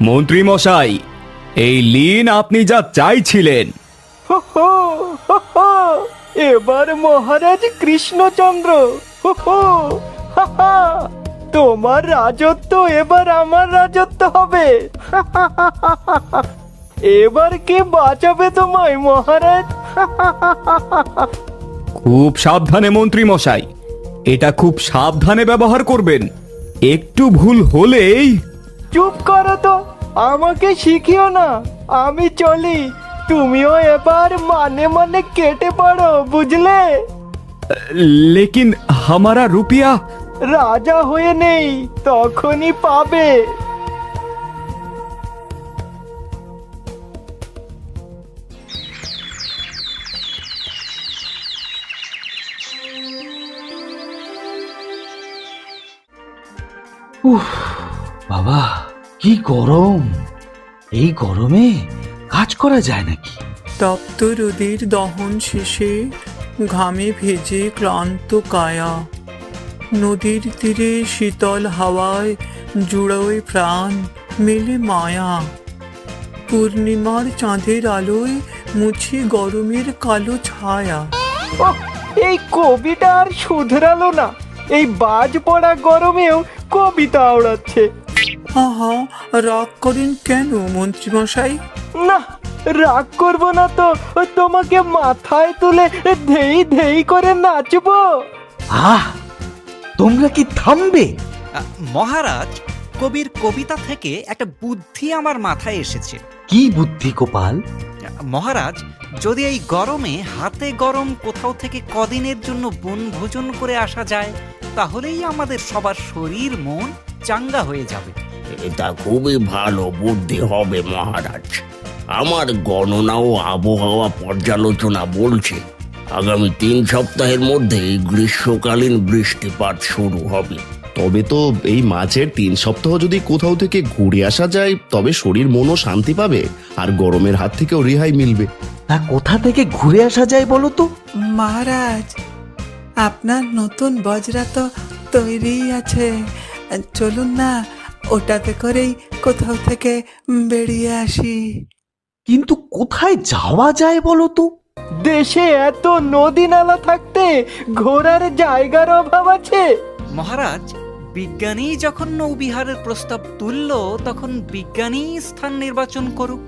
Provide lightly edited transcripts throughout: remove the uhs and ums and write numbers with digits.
মন্ত্রী মশাই, এই লিন আপনি যা চাইছিলেন। হো হো, হো হো, এবার মহারাজ কৃষ্ণচন্দ্র, হো হো, হা হা, তোমার রাজত্ব এবার আমার রাজত্ব হবে। হা হা হা হা হা হা। এবার কে বাঁচাবে তোমায় মহারাজ? হা হা হা হা হা হা। খুব সাবধানে মন্ত্রী মশাই, এটা খুব সাবধানে ব্যবহার করবেন। একটু ভুল হলেই। চুপ করো তো, আমাকে শিখিও না, আমি চলি। তুমিও এবার মানে মানে কেটে পড়ো, বুঝলে? লেকিন হামারা রুপিয়া। রাজা হয়ে নেই, তখনই পাবে। উফ বাবা, কি গরম! এই গরমে কাজ করা যায় নাকি? তপ্ত রোদের দহন শেষে ঘামে ভেজে ক্লান্ত কায়া, নদীর তীরে শীতল হাওয়ায় জুড়োয় প্রাণ, মেলে মায়া। পূর্ণিমার চাঁদের আলোয় মুছে গরমের কালো ছায়া। ওহ, এই কবিটা আর শুধরালো না। এই বাজ পড়া গরমেও কবিতা ওড়াচ্ছে। আহা, রাগ করেন কেন মন্ত্রীমশাই? না, রাগ করবো না তো। তোমাকে মাথায় তুলে ধেই ধেই করে নাচবো। আহ, তোমরা কি থামবে? মহারাজ, কবির কবিতা থেকে একটা বুদ্ধি আমার মাথায় এসেছে। কি বুদ্ধি গোপাল? মহারাজ, যদি এই গরমে হাতে গরম কোথাও থেকে কদিনের জন্য বনভোজন করে আসা যায়, তাহলেই আমাদের সবার শরীর মন চাঙ্গা হয়ে যাবে। এটা খুবই ভালো বুদ্ধি হবে মহারাজ। আমার গণনা ও আবহাওয়া পর্যালোচনা বলছে আগামী 3 সপ্তাহের মধ্যেই গ্রীষ্মকালীন বৃষ্টিপাত শুরু হবে। তবে তো এই মাঝের 3 সপ্তাহ যদি কোথাও থেকে ঘুরে আসা যায়, তবে শরীর মনও শান্তি পাবে আর গরমের হাত থেকেও রেহাই মিলবে। তা কোথা থেকে ঘুরে আসা যায় বলো তো? মহারাজ, আপনার নতুন বজরা তো তৈরি আছে, চলুন না, ওটাতে করেই কোথাও থেকে বেরিয়ে আসি। কিন্তু কোথায় যাওয়া যায় বলো তো? দেশে এত নদী নালা থাকতে ঘোরার জায়গার অভাব আছে? মহারাজ, বিজ্ঞানী যখন নৌবিহারের প্রস্তাব তুলল, তখন বিজ্ঞানী স্থান নির্বাচন করুক।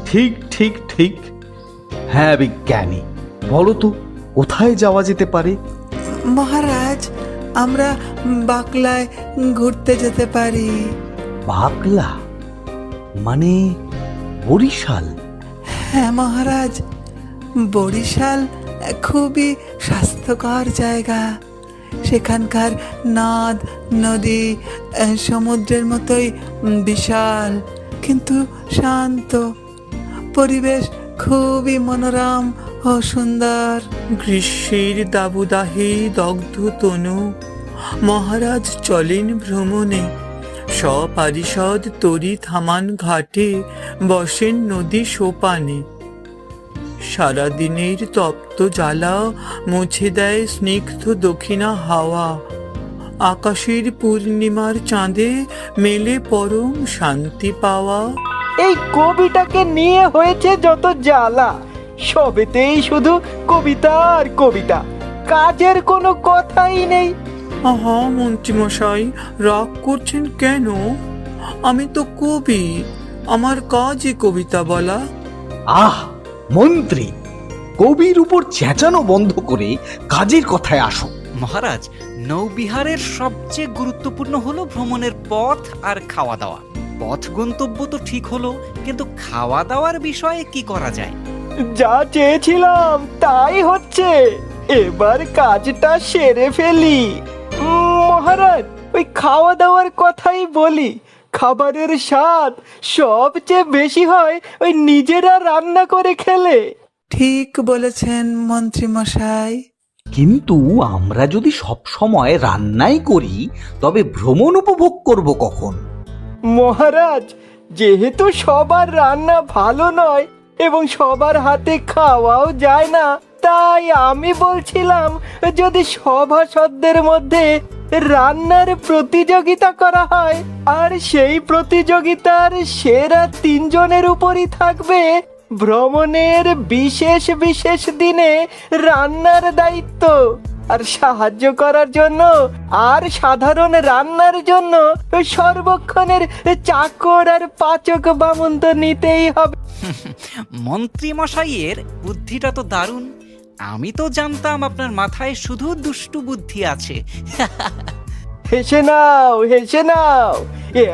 ঠিক ঠিক ঠিক। হ্যাঁ বিজ্ঞানী, বলো তো কোথায় যাওয়া যেতে পারে? মহারাজ, আমরা বাকলায় ঘুরতে যেতে পারি। বাকলা মানে বরিশাল? হ্যাঁ মহারাজ, বরিশাল খুবই স্বাস্থ্যকর জায়গা। সেখানকার নদ নদী সমুদ্রের মতোই বিশাল, কিন্তু শান্ত। পরিবেশ খুবই মনোরম ও সুন্দর। গ্রীষ্মের দাবদাহে দগ্ধ তনু মহারাজ চলেন ভ্রমণে। সপারিষদ তরি থামান ঘাটে বসেন নদী সোপানে। সারাদিনের তপ্ত জ্বালা মুছে দেয় স্নিগ্ধ দক্ষিণা হাওয়া। আকাশের পূর্ণিমার চাঁদে মেলে পরম শান্তি পাওয়া। এই কবিটাকে নিয়ে হয়েছে যত জ্বালা। সবেতেই শুধু কবিতা আর কবিতা, কাজের কোনো কথাই নেই। আহা মন্ত্রীমশাই, রাগ করছেন কেন? আমি তো কবি, আমার কাজই কবিতা বলা। আহ মন্ত্রী, কবির উপর চেঁচানো বন্ধ করে কাজের কথায় আসো। মহারাজ, নৌবিহারের সবচেয়ে গুরুত্বপূর্ণ হলো ভ্রমণের পথ আর খাওয়া দাওয়া। পথ গন্তব্য তো ঠিক হলো, কিন্তু খাওয়া দাওয়ার বিষয়ে কি করা যায়? যা চেয়েছিলাম তাই হচ্ছে। এবার কাজটা সেরে ফেলি। মহারাজ, ওই খাওয়া দাওয়ার কথাই বলি। খাবারের স্বাদ সবচেয়ে বেশি হয় ওই নিজেরা রান্না করে খেলে। ঠিক বলেছেন মন্ত্রীমশাই। কিন্তু আমরা যদি সব সময় রান্নাই করি, তবে ভ্রমণ উপভোগ করব কখন? মহারাজ, যেহেতু সবার রান্না ভালো নয় এবং সবার হাতে খাওয়াও যায় না, তাই আমি বলছিলাম যদি সভাসদদের মধ্যে রান্নার প্রতিযোগিতা করা হয়, আর সেই প্রতিযোগিতার সেরা 3 জনের উপরই থাকবে ভ্রমণের বিশেষ বিশেষ দিনে রান্নার দায়িত্ব। আর সাহায্য করার জন্য আর সাধারণ রান্নার জন্য সর্বক্ষণের চাকর আর পাচক বামুন তো নিতেই হবে। মন্ত্রী মশাইয়ের বুদ্ধিটা তো দারুণ। আমি তো জানতাম আপনার মাথায় শুধু দুষ্টু বুদ্ধি আছে। হেসে নাও, হেসে নাও,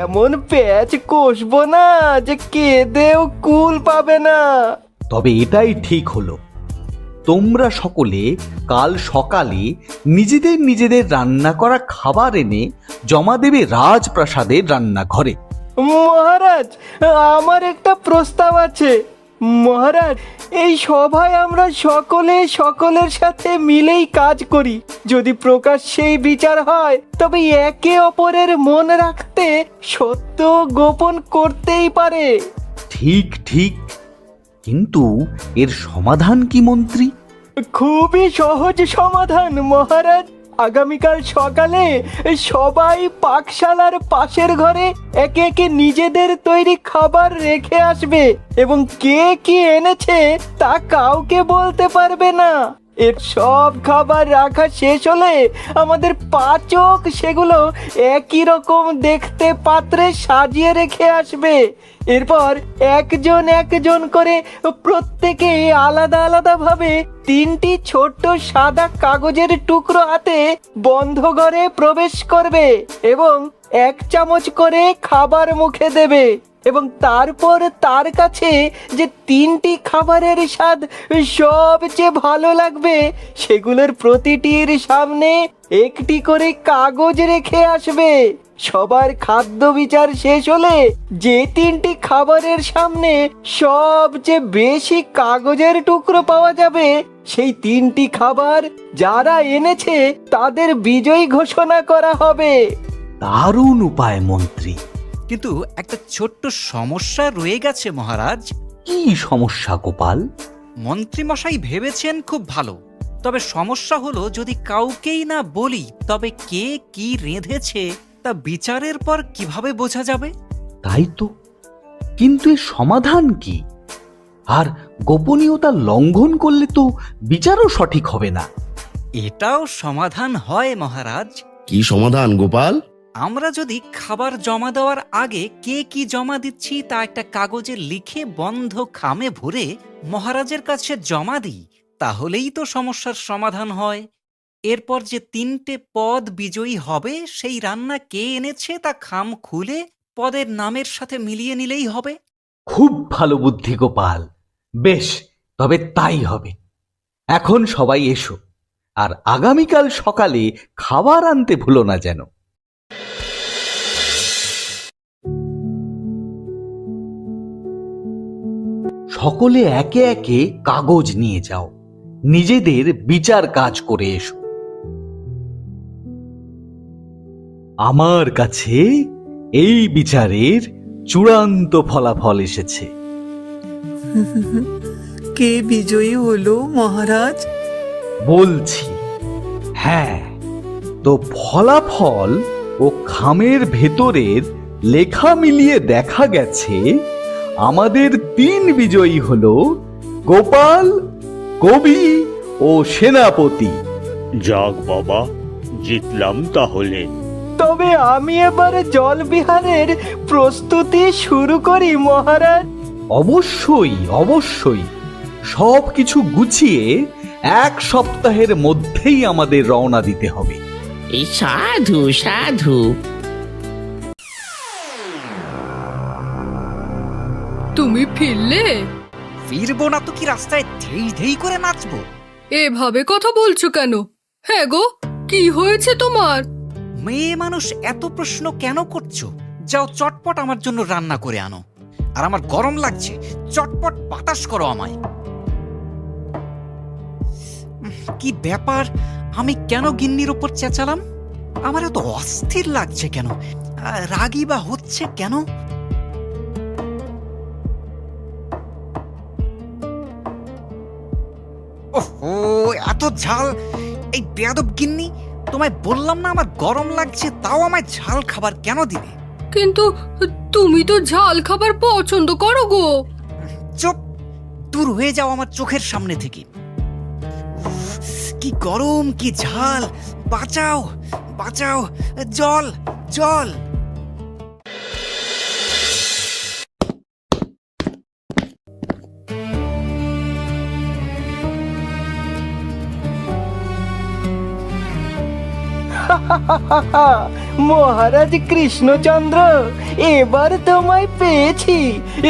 এমন প্যাচ কষবো না যে কেঁদেও কুল পাবে না। তবে এটাই ঠিক হলো, তোমরা সকলে কাল সকালে নিজেদের নিজেদের রান্না করা খাবার এনে জমা দেবে রাজপ্রাসাদের রান্নাঘরে। মহারাজ, আমার একটা প্রস্তাব আছে। মহারাজ, এই সভায় আমরা সকলে সকলের সাথে মিলেই কাজ করি। যদি প্রকাশ্যেই বিচার হয় তবে একে অপরের মন রাখতে সত্য গোপন করতেই পারে। ঠিক ঠিক, কিন্তু এর সমাধান কি মন্ত্রী? খুবই সহজ সমাধান মহারাজ। আগামীকাল সকালে সবাই পাকশালার পাশের ঘরে একে একে নিজেদের তৈরি খাবার রেখে আসবে, এবং কে কি এনেছে তা কাউকে বলতে পারবে না। এর সব খাবার রাখা শেষ হলে আমাদের পাচক সেগুলো একই রকম দেখতে পাত্রে সাজিয়ে রেখে আসবে। এরপর একজন একজন করে প্রত্যেকে আলাদা আলাদা ভাবে 3টি ছোট্ট সাদা কাগজের টুকরো হাতে বন্ধ ঘরে প্রবেশ করবে এবং 1 চামচ করে খাবার মুখে দেবে, এবং তারপর তার কাছে যে 3টি খাবারের স্বাদ সবচেয়ে ভালো লাগবে সেগুলোর প্রতিটির সামনে একটি করে কাগজ রেখে আসবে। সবার খাদ্য বিচার শেষ হলে যে 3টি খাবারের সামনে সবচেয়ে বেশি কাগজের টুকরো পাওয়া যাবে সেই 3টি খাবার যারা এনেছে তাদের বিজয়ী ঘোষণা করা হবে। দারুণ উপায় মন্ত্রী। কিন্তু একটা ছোট্ট সমস্যা রয়ে গেছে মহারাজ। কি সমস্যা গোপাল? মন্ত্রী মশাই ভেবেছেন খুব ভালো, তবে সমস্যা হলো যদি কাউকেই না বলি তবে কে কি রেঁধেছে তা বিচারের পর কিভাবে বোঝা যাবে? তাই তো, কিন্তু এর সমাধান কি? আর গোপনীয়তা লঙ্ঘন করলে তো বিচারও সঠিক হবে না। এটাও সমাধান হয় মহারাজ। কি সমাধান গোপাল? আমরা যদি খাবার জমা দেওয়ার আগে কে কি জমা দিচ্ছি তা একটা কাগজে লিখে বন্ধ খামে ভরে মহারাজের কাছে জমা দিই, তাহলেই তো সমস্যার সমাধান হয়। এরপর যে 3টে পদ বিজয়ী হবে সেই রান্না কে এনেছে তা খাম খুলে পদের নামের সাথে মিলিয়ে নিলেই হবে। খুব ভালো বুদ্ধি গোপাল। বেশ, তবে তাই হবে। এখন সবাই এসো, আর আগামীকাল সকালে খাবার আনতে ভুলো না যেন। সকলে একে একে কাগজ নিয়ে যাও, নিজেদের বিচার কাজ করে এসো। আমার কাছে এই বিচারের চূড়ান্ত ফলাফল এসেছে। কে বিজয়ী হলো মহারাজ? বলছি, হ্যাঁ, তো ফলাফল ও খামের ভেতরের লেখা মিলিয়ে দেখা গেছে আমাদের 3 বিজয়ী হলো গোপাল, কবি ও সেনাপতি। যাক বাবা, জিতলাম তাহলে। তবে আমি এবারে জলবিহারের প্রস্তুতি শুরু করি মহারাজ। অবশ্যই অবশ্যই, সব কিছু গুছিয়ে 1 সপ্তাহের মধ্যেই আমাদের রওনা দিতে হবে। এই সাধু সাধু। তুমি ফিরলে? ফিরবো না তো কি রাস্তায় ধেই ধেই করে নাচবো? এভাবে কথা বলছো কেন? হ্যাঁ গো, কি হয়েছে তোমার? মেয়ে মানুষ এত প্রশ্ন কেন করছো? যাও চটপট আমার জন্য রান্না করে আনো। আর আমার গরম লাগছে, চটপট বাতাস করো আমায়। কি ব্যাপার, আমি কেন গিন্নির ওপর চেঁচালাম? আমার এত অস্থির লাগছে কেন? রাগী বা হচ্ছে কেন? ওহো, এত ঝাল! এই বেয়াদব গিন্নি, তোমায় বললাম না আমার গরম লাগছে, তাও আমায় ঝাল খাবার কেন দিলে? কিন্তু তুমি তো ঝাল খাবার পছন্দ করো গো। চুপ, দূর হয়ে যাও আমার চোখের সামনে থেকে। উফ, কি গরম, কি ঝাল! বাঁচাও, বাঁচাও! জল, জল! মহারাজ কৃষ্ণচন্দ্র, এবার তোমায় পেয়েছি।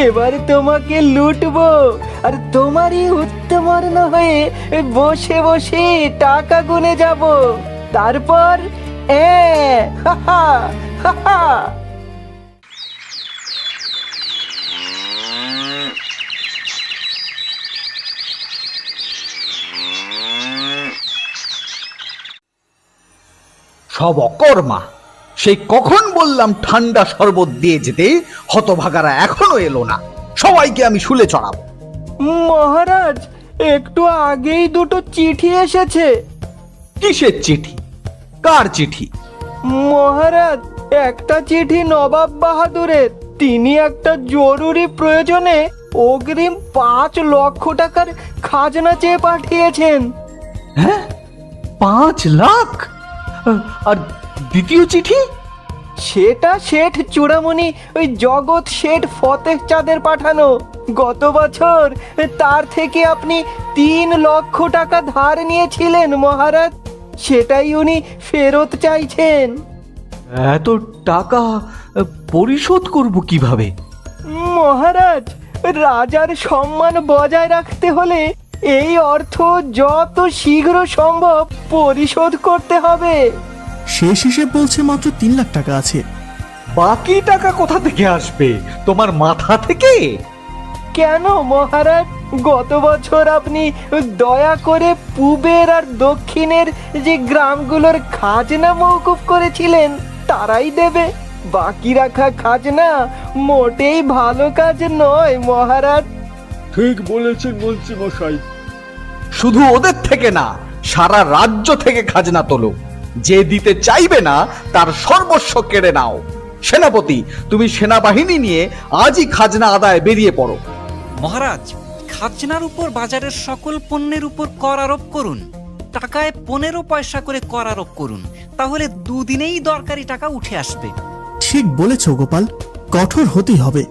এবার তোমাকে লুটবো, আর তোমারই উত্তমর্ণ হয়ে বসে বসে টাকা গুনে যাব। তারপর হা হা হা হা। সব অকর্মা! সেই কখন বললাম ঠান্ডা শরবত দিয়ে যেতে, হতভাগারা এখনো এলো না। সবাইকে আমি শুলে চড়াবো। মহারাজ, একটু আগেই দুটো চিঠি এসেছে। কিসের চিঠি? কার চিঠি? মহারাজ, একটা চিঠি নবাব বাহাদুরের। তিনি একটা জরুরি প্রয়োজনে অগ্রিম 5 লক্ষ টাকার খাজনা চেয়ে পাঠিয়েছেন। হ্যাঁ, 5 লাখ? আর দ্বিতীয় চিঠি? সেটা শেঠ চূড়ামণি ওই জগৎ শেঠ ফতেহ চাঁদের পাঠানো। গত বছর তার থেকে আপনি 3 লক্ষ টাকা ধার নিয়েছিলেন মহারাজ, সেটাই উনি ফেরত চাইছেন। এত টাকা পরিশোধ করব কিভাবে? মহারাজ, রাজার সম্মান বজায় রাখতে হলে এই অর্থ যত শীঘ্র সম্ভব পরিশোধ করতে হবে। শেষ হিসেব বলছে মাত্র 3 লাখ টাকা আছে। বাকি টাকা কোথা থেকে আসবে? তোমার মাথা থেকে? কেন মহারাজ, গত বছর আপনি দয়া করে পূবের আর দক্ষিণের যে গ্রামগুলোর খাজনা মওকুফ করেছিলেন তারাই দেবে। বাকি রাখা খাজনা মোটেই ভালো কাজ নয় মহারাজ। ঠিক বলেছেন মন্ত্রী মশাই। শুধু ওদের থেকে না, সারা রাজ্য থেকে খাজনা তোলো। যে দিতে চাইবে না তার সর্বস্ব কেড়ে নাও। সেনাপতি, তুমি সেনাবাহিনী নিয়ে আজই খাজনা আদায় বেরিয়ে পড়ো। মহারাজ, খাজনার উপর বাজারের সকল পণ্যের উপর কর আরোপ করুন। টাকায় 15 পয়সা করে কর আরোপ করুন, তাহলে 2 দিনেই দরকারি টাকা উঠে আসবে। ঠিক বলেছ গোপাল, কঠোর হতেই হবে।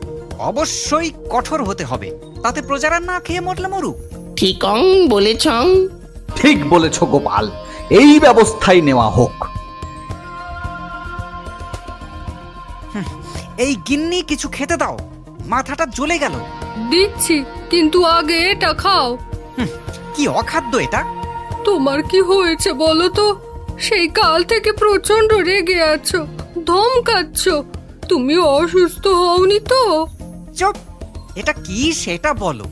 অবশ্যই কঠোর হতে হবে, তাতে প্রজারা না খেয়ে মরলে মরুক। ঠিকং বলেছং। ঠিক বলেছ গোপাল, এই ব্যবস্থাই নেওয়া হোক। এই গিন্নি, কিছু খেতে দাও, মাথাটা জ্বলে গেল। দিচ্ছি, কিন্তু আগে এটা খাও। কি অখাদ্য এটা! তোমার কি হয়েছে বলো তো? সেই কাল থেকে প্রচন্ড রেগে আছো, ধমকাচ্ছ। তুমি অসুস্থ হওনি তো? চুপ! এটা কি সেটা বলো।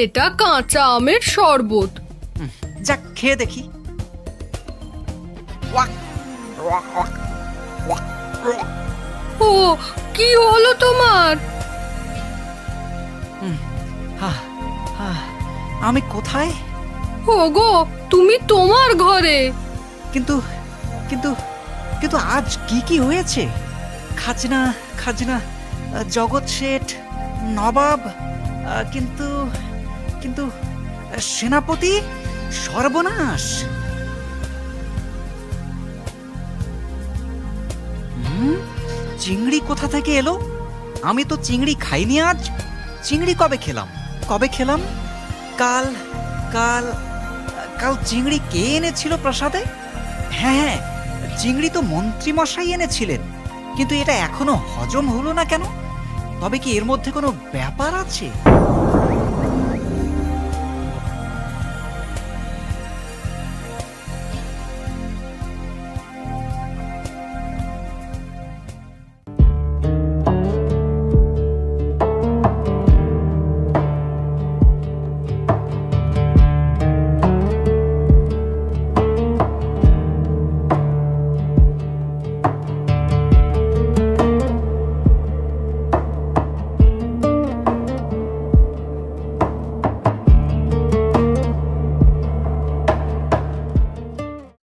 এটা কাঁচা আমের শরবত। যাক, খেয়ে দেখি। ওয়াক, ওয়াক, ওয়াক, ওয়াক, ওয়াক। ও, কি হলো তোমার? আমি কোথায়? ওগো, তুমি তোমার ঘরে। কিন্তু কিন্তু কিন্তু আজ কি কি হয়েছে? খাজনা, খাজনা, জগৎ শেঠ, নবাব, কিন্তু কিন্তু সেনাপতি, সর্বনাশ! চিংড়ি কোথা থেকে এলো? আমি তো চিংড়ি খাইনি আজ। চিংড়ি কবে খেলাম? কবে খেলাম? কাল কাল কাল চিংড়ি কে এনেছিল প্রাসাদে? হ্যাঁ, চিংড়ি তো মন্ত্রী মশাই এনেছিলেন, কিন্তু এটা এখনো হজম হলো না কেন? তবে কি এর মধ্যে কোনো ব্যাপার আছে?